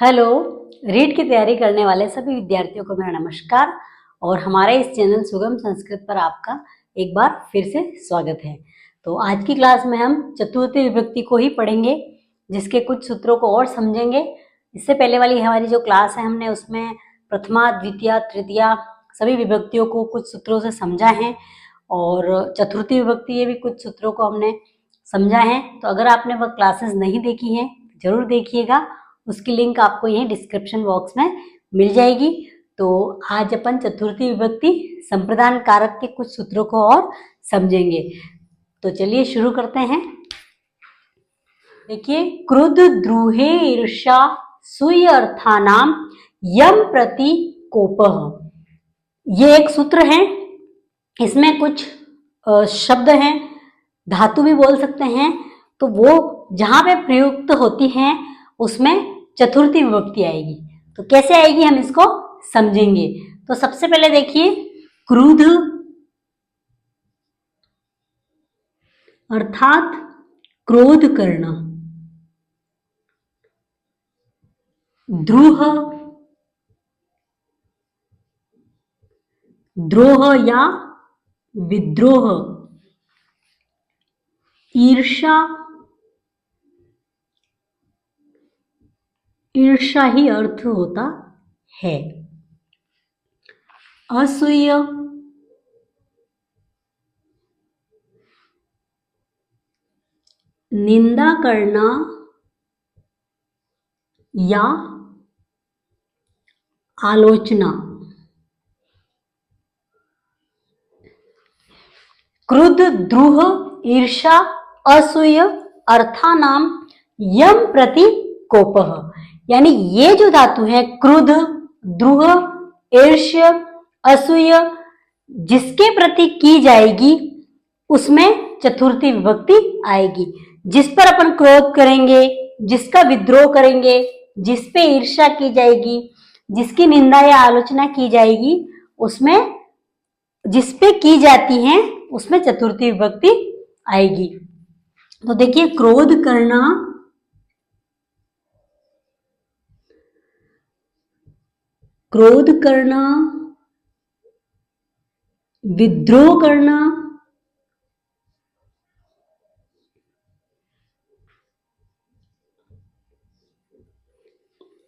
Hello. REET की तैयारी करने वाले सभी विद्यार्थियों को मेरा नमस्कार और हमारे इस चैनल सुगम संस्कृत पर आपका एक बार फिर से स्वागत है। तो आज की क्लास में हम चतुर्थी विभक्ति को ही पढ़ेंगे, जिसके कुछ सूत्रों को और समझेंगे। इससे पहले वाली हमारी जो क्लास है हमने उसमें प्रथमा, द्वितीया, तृतीया सभी विभक्तियों को कुछ सूत्रों से समझा है और चतुर्थी विभक्ति ये भी कुछ सूत्रों को हमने समझा है। तो अगर आपने वह क्लासेस नहीं देखी हैं जरूर देखिएगा, उसकी लिंक आपको यहीं डिस्क्रिप्शन बॉक्स में मिल जाएगी। तो आज अपन चतुर्थी विभक्ति संप्रदान कारक के कुछ सूत्रों को और समझेंगे। तो चलिए शुरू करते हैं। देखिए, क्रुद्ध, द्रुहे, ईर्ष्या, सूय अर्थानाम यम प्रति कोपः, ये एक सूत्र है। इसमें कुछ शब्द हैं, धातु भी बोल सकते हैं, तो वो जहां पे प्रयुक्त होती हैं उसमें चतुर्थी विभक्ति आएगी। तो कैसे आएगी हम इसको समझेंगे। तो सबसे पहले देखिए, क्रुद्ध अर्थात क्रोध करना, द्रुह द्रोह या विद्रोह, ईर्ष्या ईर्ष्या ही अर्थ होता है, असूय निंदा करना या आलोचना। क्रुद्ध, द्रुह, ईर्ष्या, असूय अर्थानाम यम प्रति कोपः, यानी ये जो धातु है क्रुद्ध, द्रुह, ईर्ष्य, असूय, जिसके प्रति की जाएगी उसमें चतुर्थी विभक्ति आएगी। जिस पर अपन क्रोध करेंगे, जिसका विद्रोह करेंगे, जिस पे ईर्ष्या की जाएगी, जिसकी निंदा या आलोचना की जाएगी, उसमें जिस पे की जाती है उसमें चतुर्थी विभक्ति आएगी। तो देखिए, क्रोध करना, विद्रोह करना,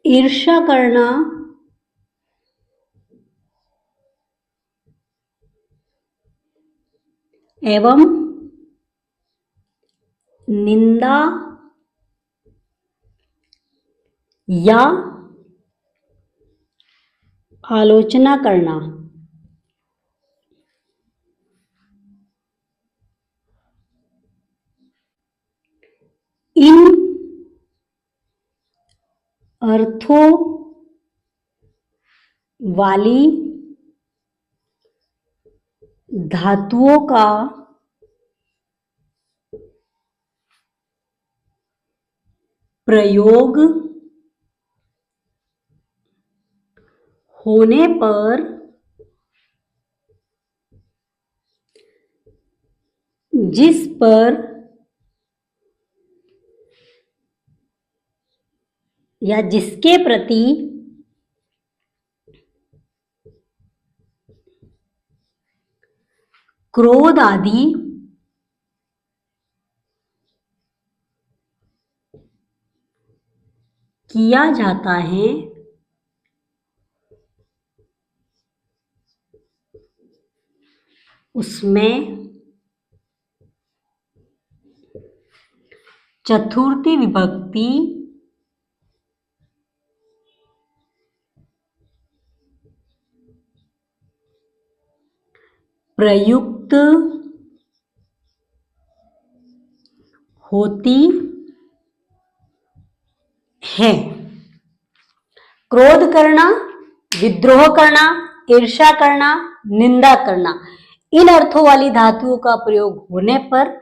ईर्ष्या करना, एवं निंदा या आलोचना करना। इन अर्थों वाली धातुओं का प्रयोग होने पर जिस पर या जिसके प्रति क्रोध आदि किया जाता है उसमें चतुर्थी विभक्ति प्रयुक्त होती है। क्रोध करना, विद्रोह करना, ईर्ष्या करना, निंदा करना, इन अर्थों वाली धातुओं का प्रयोग होने पर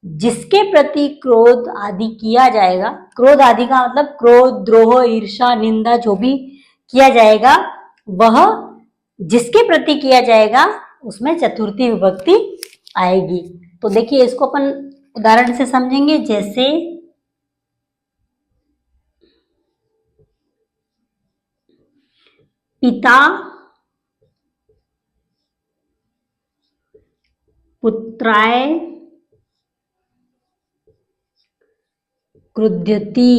जिसके प्रति क्रोध आदि किया जाएगा, क्रोध आदि का मतलब क्रोध, द्रोह, ईर्ष्या, निंदा जो भी किया जाएगा, वह जिसके प्रति किया जाएगा उसमें चतुर्थी विभक्ति आएगी। तो देखिए, इसको अपन उदाहरण से समझेंगे। जैसे पिता पुत्राय क्रुध्यति।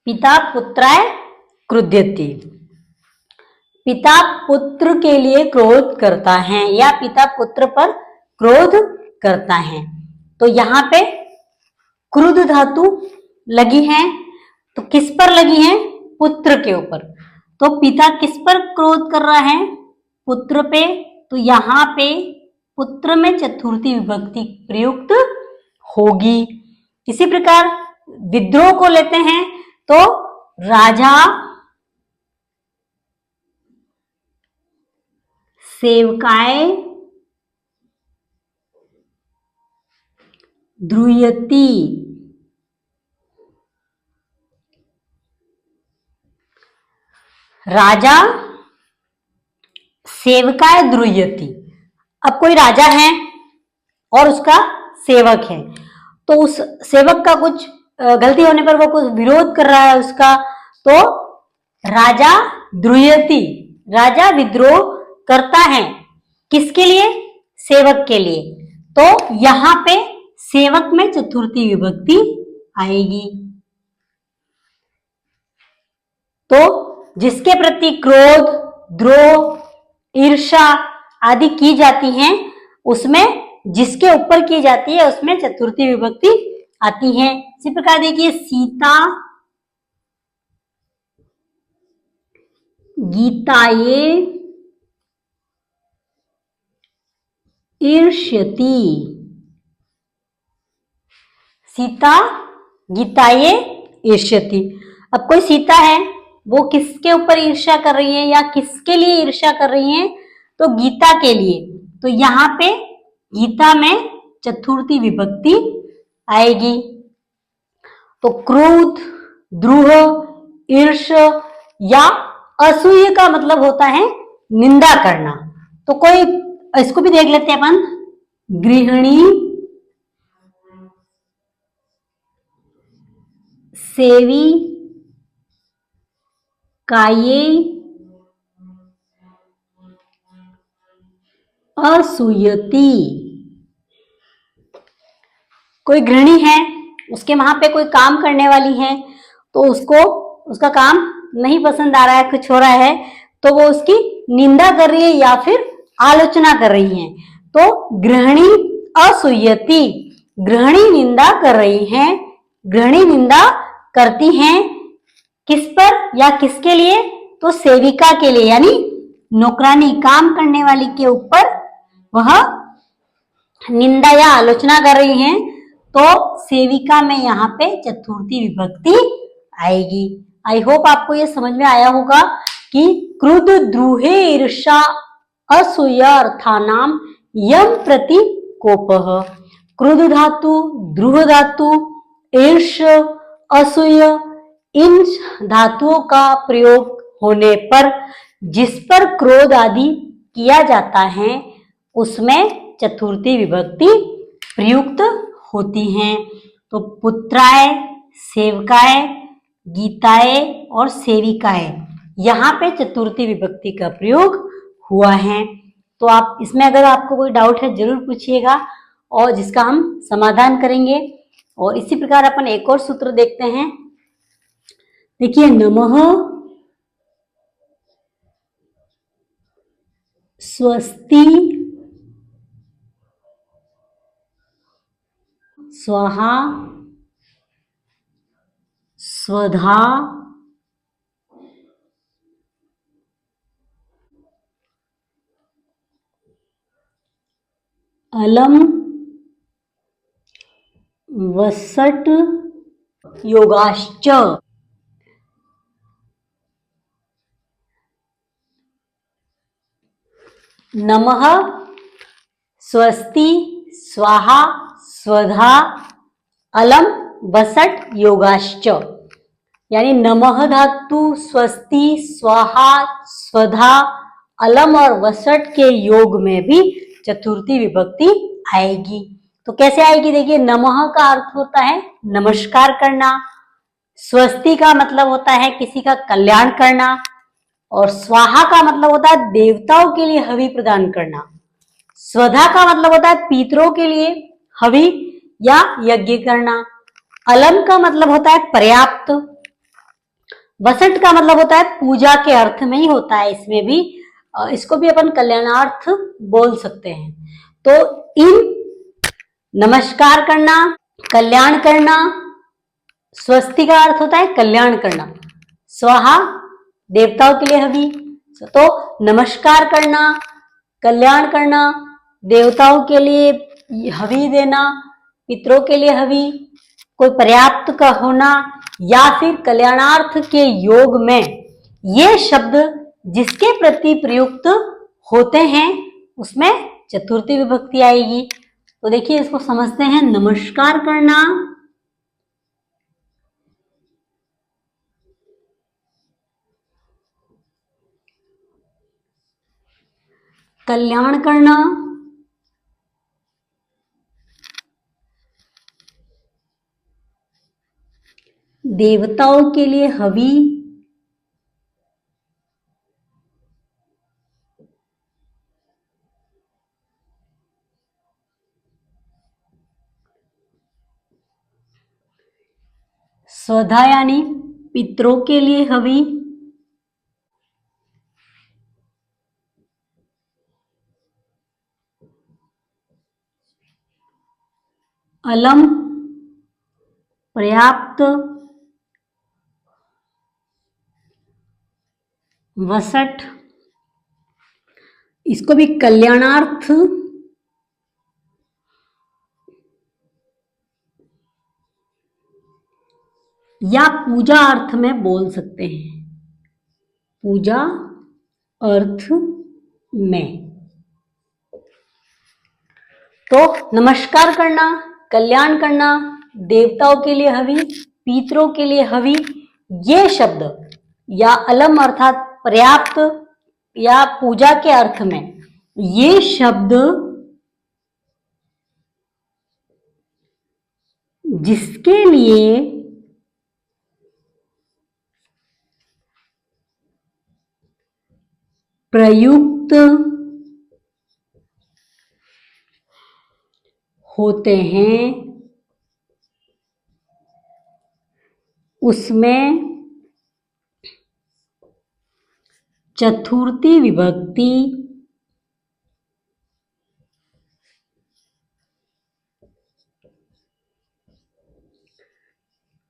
पिता पुत्राय क्रुध्यति। पिता पुत्र के लिए क्रोध करता है या पिता पुत्र पर क्रोध करता है। तो यहाँ पे क्रुद्ध धातु लगी है, तो किस पर लगी है? पुत्र के ऊपर। तो पिता किस पर क्रोध कर रहा है? पुत्र पे। तो यहाँ पे पुत्र में चतुर्थी विभक्ति प्रयुक्त होगी। इसी प्रकार विद्रोह को लेते हैं तो राजा सेवकाय द्रुयति। राजा सेवकाय द्रुयति। अब कोई राजा है और उसका सेवक है, तो उस सेवक का कुछ गलती होने पर वो कुछ विरोध कर रहा है उसका, तो राजा द्रुयति, राजा विद्रोह करता है। किसके लिए? सेवक के लिए। तो यहां पे सेवक में चतुर्थी विभक्ति आएगी। तो जिसके प्रति क्रोध, द्रोह, ईर्ष्या आदि की जाती हैं, उसमें जिसके ऊपर की जाती है उसमें चतुर्थी विभक्ति आती है। इसी प्रकार देखिए, सीता गीताये ईर्ष्यति। सीता गीताये ईर्ष्यति। अब कोई सीता है, वो किसके ऊपर ईर्ष्या कर रही है या किसके लिए ईर्ष्या कर रही है? तो गीता के लिए। तो यहाँ पे गीता में चतुर्थी विभक्ति आएगी। तो क्रोध, द्रोह, ईर्ष् या असूय का मतलब होता है निंदा करना। तो कोई इसको भी देख लेते हैं अपन। गृहिणी सेवी काये असूयति। कोई गृहिणी है, उसके वहां पे कोई काम करने वाली है, तो उसको उसका काम नहीं पसंद आ रहा है, कुछ हो रहा है, तो वो उसकी निंदा कर रही है या फिर आलोचना कर रही है। तो गृहिणी असूयति, गृहिणी निंदा कर रही है। गृहिणी निंदा करती हैं किस पर या किसके लिए? तो सेविका के लिए, यानी नौकरानी, काम करने वाली के ऊपर वह निंदा या आलोचना कर रही हैं। तो सेविका में यहाँ पे चतुर्थी विभक्ति आएगी। आई होप आपको ये समझ में आया होगा कि क्रुद्ध, द्रुहे, ईर्ष्या, असूय अर्थानाम यम प्रति कोपः। क्रुद्ध धातु, द्रुह धातु, ईर्ष, असूय, इन धातुओं का प्रयोग होने पर जिस पर क्रोध आदि किया जाता है उसमें चतुर्थी विभक्ति प्रयुक्त होती हैं। तो पुत्राय, सेवकाय, गीताय और सेविकाय, यहाँ पे चतुर्थी विभक्ति का प्रयोग हुआ है। तो आप इसमें अगर आपको कोई डाउट है जरूर पूछिएगा और जिसका हम समाधान करेंगे। और इसी प्रकार अपन एक और सूत्र देखते हैं। देखिए, नमः स्वस्ति स्वाहा स्वधा अलम वसट योगाश्च। नमः स्वस्ति स्वाहा स्वधा अलम वसट योगाश्च, यानी नमः धातु स्वस्ति, स्वाहा, स्वधा, अलम और वसट के योग में भी चतुर्थी विभक्ति आएगी। तो कैसे आएगी? देखिए, नमः का अर्थ होता है नमस्कार करना, स्वस्ति का मतलब होता है किसी का कल्याण करना, और स्वाहा का मतलब होता है देवताओं के लिए हवि प्रदान करना। स्वधा का मतलब होता है पितरों के लिए हवि या यज्ञ करना। अलम का मतलब होता है पर्याप्त। वसट का मतलब होता है पूजा के अर्थ में ही होता है, इसमें भी इसको भी अपन कल्याणार्थ बोल सकते हैं। तो इन नमस्कार करना, कल्याण करना, स्वस्ति का अर्थ होता है कल्याण करना, स्वाहा देवताओं के लिए हवि, तो नमस्कार करना, कल्याण करना, देवताओं के लिए हवि देना, पितरों के लिए हवि, कोई पर्याप्त का होना या फिर कल्याणार्थ के योग में ये शब्द जिसके प्रति प्रयुक्त होते हैं उसमें चतुर्थी विभक्ति आएगी। तो देखिए इसको समझते हैं। नमस्कार करना, कल्याण करना, देवताओं के लिए हवि, स्वधा यानी पितरों के लिए हवि, अलम पर्याप्त, वसट इसको भी कल्याणार्थ या पूजा अर्थ में बोल सकते हैं, पूजा अर्थ में। तो नमस्कार करना, कल्याण करना, देवताओं के लिए हवि, पितरों के लिए हवि, ये शब्द या अलम अर्थात पर्याप्त या पूजा के अर्थ में ये शब्द जिसके लिए प्रयुक्त होते हैं उसमें चतुर्थी विभक्ति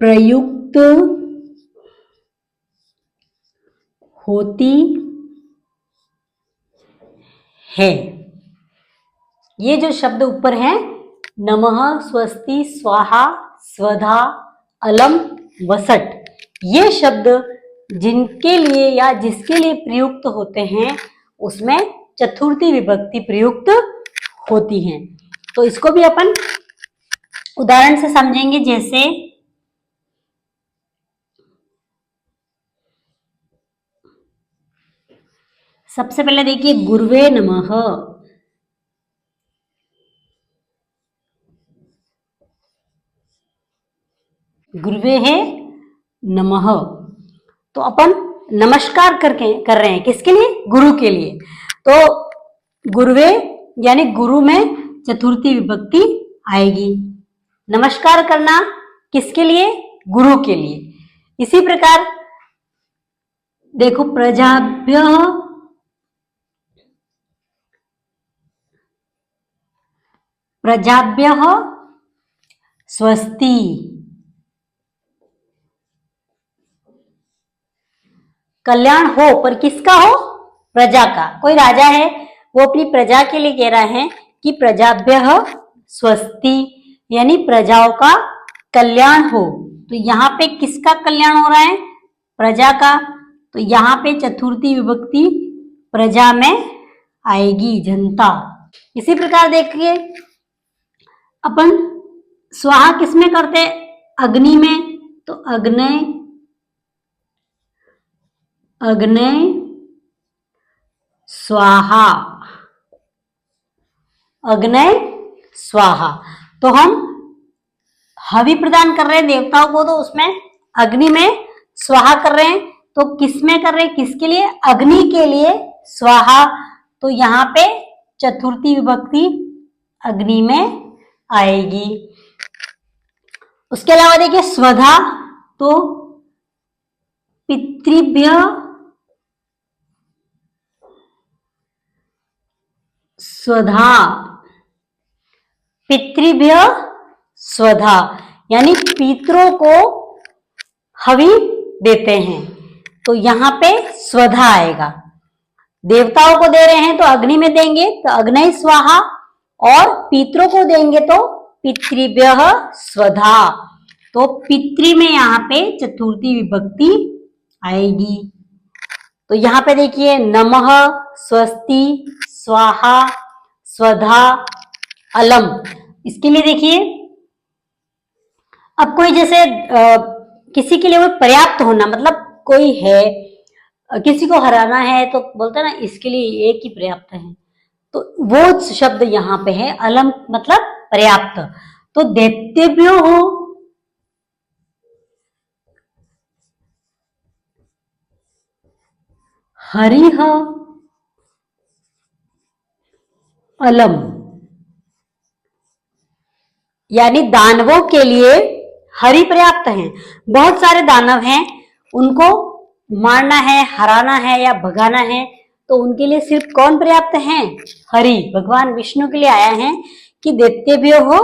प्रयुक्त होती है। ये जो शब्द ऊपर है नमः, स्वस्ति, स्वाहा, स्वधा, अलम, वसट, ये शब्द जिनके लिए या जिसके लिए प्रयुक्त होते हैं उसमें चतुर्थी विभक्ति प्रयुक्त होती है। तो इसको भी अपन उदाहरण से समझेंगे। जैसे सबसे पहले देखिए गुरुवे नमः, गुरुवे है नमः, तो अपन नमस्कार कर रहे हैं किसके लिए? गुरु के लिए। तो गुरुवे यानी गुरु में चतुर्थी विभक्ति आएगी। नमस्कार करना किसके लिए? गुरु के लिए। इसी प्रकार देखो प्रजाभ्य, प्रजाभ्य स्वस्ति, कल्याण हो पर किसका हो? प्रजा का। कोई राजा है वो अपनी प्रजा के लिए कह रहा है कि प्रजाभ्य स्वस्ति यानी प्रजाओं का कल्याण हो। तो यहाँ पे किसका कल्याण हो रहा है? प्रजा का। तो यहाँ पे चतुर्थी विभक्ति प्रजा में आएगी, जनता। इसी प्रकार देखिए अपन स्वाहा किसमें करते? अग्नि में। तो अग्नय, अग्नय स्वाहा, अग्नय स्वाहा। तो हम हवि प्रदान कर रहे हैं देवताओं को, तो उसमें अग्नि में स्वाहा कर रहे हैं, तो किस में कर रहे हैं, किसके लिए, अग्नि के लिए स्वाहा। तो यहाँ पे चतुर्थी विभक्ति अग्नि में आएगी। उसके अलावा देखिए स्वधा, तो पितृभ्य स्वधा, पितृभ्य स्वधा, यानी पितरों को हवि देते हैं, तो यहाँ पे स्वधा आएगा। देवताओं को दे रहे हैं तो अग्नि में देंगे तो अग्नि स्वाहा, और पितरों को देंगे तो पितृभ्य स्वधा। तो पितृ में यहाँ पे चतुर्थी विभक्ति आएगी। तो यहाँ पे देखिए नमः, स्वस्ति, स्वाहा, स्वधा, अलम। इसके लिए देखिए अब कोई जैसे किसी के लिए वो पर्याप्त होना, मतलब कोई है किसी को हराना है तो बोलते हैं ना इसके लिए एक ही पर्याप्त है, तो वो शब्द यहाँ पे है अलम, मतलब पर्याप्त। तो दैत्यभ्यो हो, हरिह अलम, यानी दानवों के लिए हरि पर्याप्त हैं। बहुत सारे दानव हैं, उनको मारना है, हराना है या भगाना है, तो उनके लिए सिर्फ कौन पर्याप्त है, हरि। भगवान विष्णु के लिए आया है कि दैत्यभ्यो हो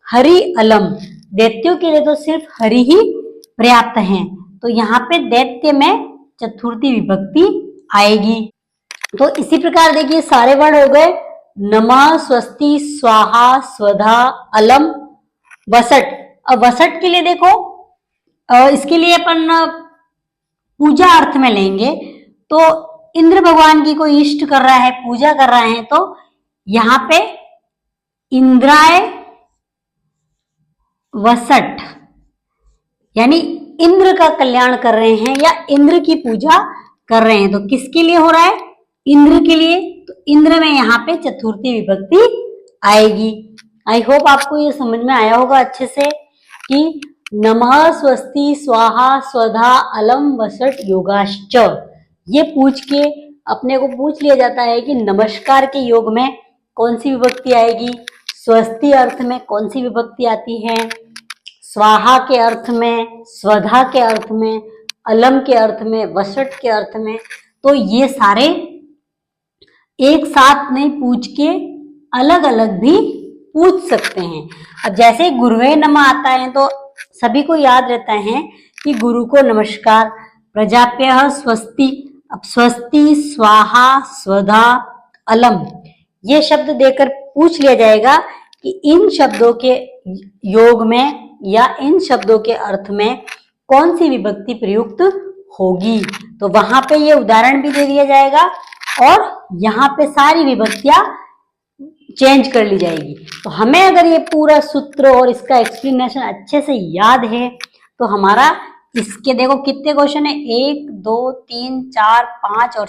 हरि अलम, दैत्यों के लिए तो सिर्फ हरि ही पर्याप्त हैं। तो यहाँ पे दैत्य में चतुर्थी विभक्ति आएगी। तो इसी प्रकार देखिए सारे वर्ण हो गए, नमः, स्वस्ति, स्वाहा, स्वधा, अलम, वसट। अब वसट के लिए देखो, इसके लिए अपन पूजा अर्थ में लेंगे, तो इंद्र भगवान की कोई इष्ट कर रहा है, पूजा कर रहे हैं, तो यहाँ पे इंद्राय वसट, यानी इंद्र का कल्याण कर रहे हैं या इंद्र की पूजा कर रहे हैं। तो किसके लिए हो रहा है, इंद्र के लिए, तो इंद्र में यहाँ पे चतुर्थी विभक्ति आएगी। आई होप आपको ये समझ में आया होगा अच्छे से कि नमः, स्वस्ति, स्वाहा, स्वधा, अलम, वसट, योगाश्च, ये पूछ के अपने को पूछ लिया जाता है कि नमस्कार के योग में कौन सी विभक्ति आएगी, स्वस्ति अर्थ में कौन सी विभक्ति आती है, स्वाहा के अर्थ में, स्वधा के अर्थ में, अलम के अर्थ में, वसट के अर्थ में। तो ये सारे एक साथ नहीं पूछ के अलग अलग भी पूछ सकते हैं। अब जैसे गुरुवे नमः आता है तो सभी को याद रहता है कि गुरु को नमस्कार, प्रजाप्यः स्वस्ति। अब स्वस्ति, स्वाहा, स्वधा, अलम, ये शब्द देकर पूछ लिया जाएगा कि इन शब्दों के योग में या इन शब्दों के अर्थ में कौन सी विभक्ति प्रयुक्त होगी। तो वहां पे ये उदाहरण भी दे दिया जाएगा और यहाँ पे सारी विभक्तियां चेंज कर ली जाएगी। तो हमें अगर ये पूरा सूत्र और इसका एक्सप्लेनेशन अच्छे से याद है तो हमारा इसके देखो कितने क्वेश्चन है, 1 2 3 4 5 और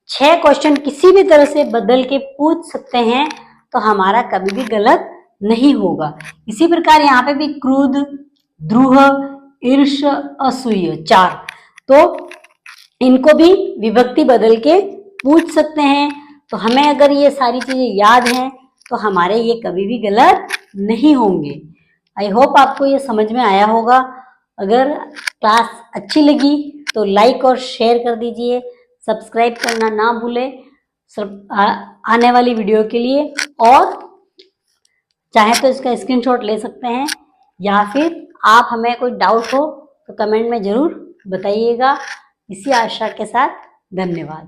6 क्वेश्चन किसी भी तरह से बदल के पूछ सकते हैं, तो हमारा कभी भी गलत नहीं होगा। इसी प्रकार यहाँ पे भी क्रोध, द्रोह, ईर्ष, असूय 4, तो इनको भी विभक्ति बदल के पूछ सकते हैं। तो हमें अगर ये सारी चीजें याद हैं तो हमारे ये कभी भी गलत नहीं होंगे। आई होप आपको ये समझ में आया होगा। अगर क्लास अच्छी लगी तो लाइक और शेयर कर दीजिए, सब्सक्राइब करना ना भूलें आने वाली वीडियो के लिए, और चाहे तो इसका स्क्रीनशॉट ले सकते हैं, या फिर आप हमें कोई डाउट हो तो कमेंट में जरूर बताइएगा। इसी आशा के साथ धन्यवाद।